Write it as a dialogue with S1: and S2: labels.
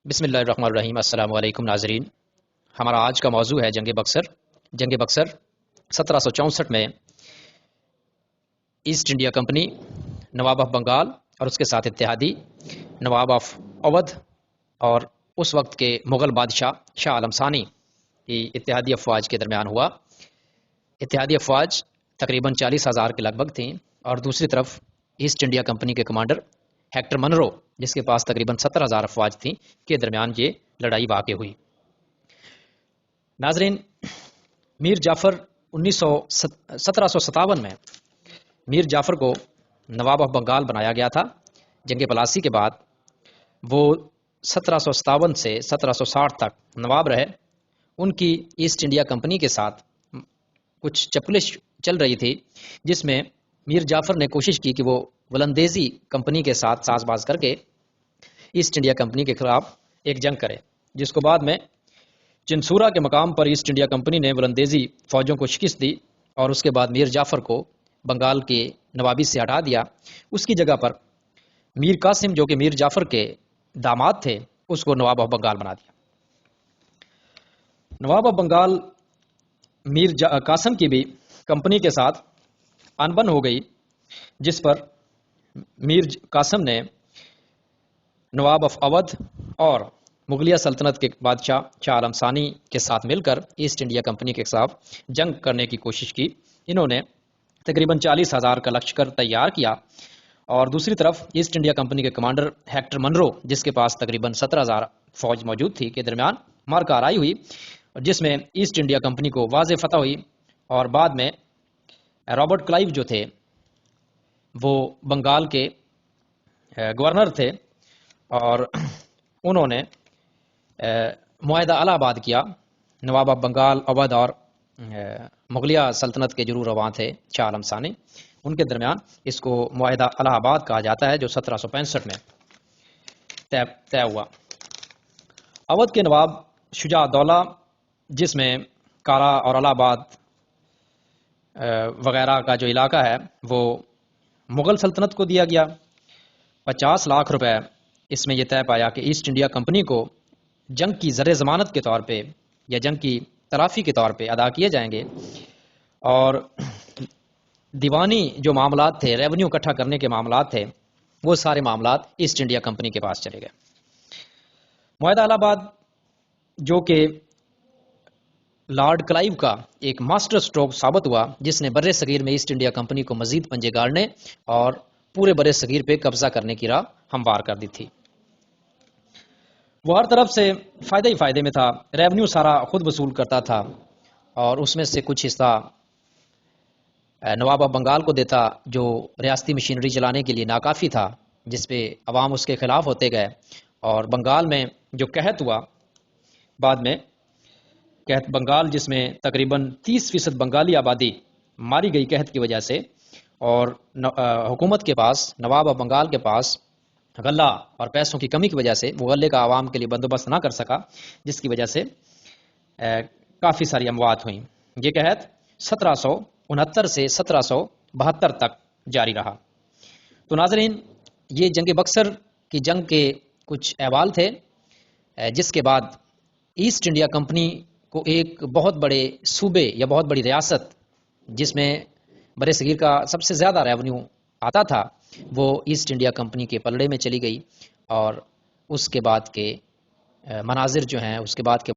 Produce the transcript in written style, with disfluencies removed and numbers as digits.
S1: بسم اللہ الرحمن الرحیم۔ السلام علیکم ناظرین، ہمارا آج کا موضوع ہے جنگ بکسر۔ جنگ بکسر 1764 میں East India company, Nawab of Bengal اور اس کے ساتھ اتحادی نواب آف اودھ اور اس وقت کے مغل بادشاہ شاہ عالم ثانی کی اتحادی افواج کے درمیان ہوا۔ اتحادی افواج تقریباً 40,000 کے لگ بھگ تھیں، اور دوسری طرف ایسٹ انڈیا کمپنی کے کمانڈر ہیکٹر منرو، جس کے پاس تقریباً 70,000 افواج تھیں، کے درمیان یہ لڑائی واقع ہوئی۔ ناظرین، میر جعفر 1757 میں میر جعفر کو نواب آف بنگال بنایا گیا تھا۔ جنگ پلاسی کے بعد وہ 1757 سے 1760 تک نواب رہے۔ ان کی ایسٹ انڈیا کمپنی کے ساتھ کچھ چپلش چل رہی تھی، جس میں میر جعفر نے کوشش کی کہ وہ ولندیزی کمپنی کے ساتھ ساز باز کر کے ایسٹ انڈیا کمپنی کے خلاف ایک جنگ کرے، جس کو بعد میں چنسورا کے مقام پر ایسٹ انڈیا کمپنی نے ولندیزی فوجوں کو شکست دی، اور اس کے بعد میر جعفر کو بنگال کے نوابی سے ہٹا دیا۔ اس کی جگہ پر میر قاسم، جو کہ میر جعفر کے داماد تھے، اس کو نواب آف بنگال بنا دیا۔ نواب آف بنگال قاسم کی بھی کمپنی کے ساتھ انبن ہو گئی، جس پر میر قاسم نے نواب آف اودھ اور مغلیہ سلطنت کے بادشاہ شاہ عالم ثانی کے ساتھ مل کر ایسٹ انڈیا کمپنی کے خلاف جنگ کرنے کی کوشش کی۔ انہوں نے تقریباً 40,000 کا لشکر تیار کیا، اور دوسری طرف ایسٹ انڈیا کمپنی کے کمانڈر ہیکٹر منرو، جس کے پاس تقریباً 17,000 فوج موجود تھی، کے درمیان مارکہ آرائی ہوئی، جس میں ایسٹ انڈیا کمپنی کو واضح فتح ہوئی۔ اور بعد میں رابرٹ کلائیو جو تھے، وہ بنگال کے گورنر تھے، اور انہوں نے معاہدہ الہ آباد کیا۔ نواب آف بنگال، اودھ اور مغلیہ سلطنت کے جو رواں تھے شاہ عالم ثانی، ان کے درمیان اس کو معاہدہ الہ آباد کہا جاتا ہے، جو 1765 میں طے ہوا۔ اودھ کے نواب شجاع الدولہ، جس میں کارا اور الہ آباد وغیرہ کا جو علاقہ ہے وہ مغل سلطنت کو دیا گیا۔ 50 لاکھ روپے اس میں یہ طے پایا کہ ایسٹ انڈیا کمپنی کو جنگ کی زر ضمانت کے طور پہ یا جنگ کی تلافی کے طور پہ ادا کیے جائیں گے، اور دیوانی جو معاملات تھے، ریونیو اکٹھا کرنے کے معاملات تھے، وہ سارے معاملات ایسٹ انڈیا کمپنی کے پاس چلے گئے۔ معاہدہ الہ آباد، جو کہ لارڈ کلائیو کا ایک ماسٹر سٹروک ثابت ہوا، جس نے بر صغیر میں ایسٹ انڈیا کمپنی کو مزید پنجے گاڑنے اور پورے بر صغیر پہ قبضہ کرنے کی راہ ہموار کر دی تھی۔ وہ ہر طرف سے فائدہ ہی فائدے میں تھا، ریونیو سارا خود وصول کرتا تھا، اور اس میں سے کچھ حصہ نواب آف بنگال کو دیتا، جو ریاستی مشینری چلانے کے لیے ناکافی تھا، جس پہ عوام اس کے خلاف ہوتے گئے۔ اور بنگال میں جو قحط ہوا بعد میں، قحط بنگال، جس میں تقریباً 30% بنگالی آبادی ماری گئی قحط کی وجہ سے، اور حکومت کے پاس، نواب آف بنگال کے پاس غلہ اور پیسوں کی کمی کی وجہ سے وہ غلے کا عوام کے لیے بندوبست نہ کر سکا، جس کی وجہ سے کافی ساری اموات ہوئیں۔ یہ قحط 1769 سے 1772 تک جاری رہا۔ تو ناظرین، یہ جنگ بکسر کی جنگ کے کچھ احوال تھے، جس کے بعد ایسٹ انڈیا کمپنی کو ایک بہت بڑے صوبے یا بہت بڑی ریاست، جس میں بر صغیر کا سب سے زیادہ ریونیو آتا تھا، وہ ایسٹ انڈیا کمپنی کے پلڑے میں چلی گئی، اور اس کے بعد کے مناظر جو ہیں، اس کے بعد کے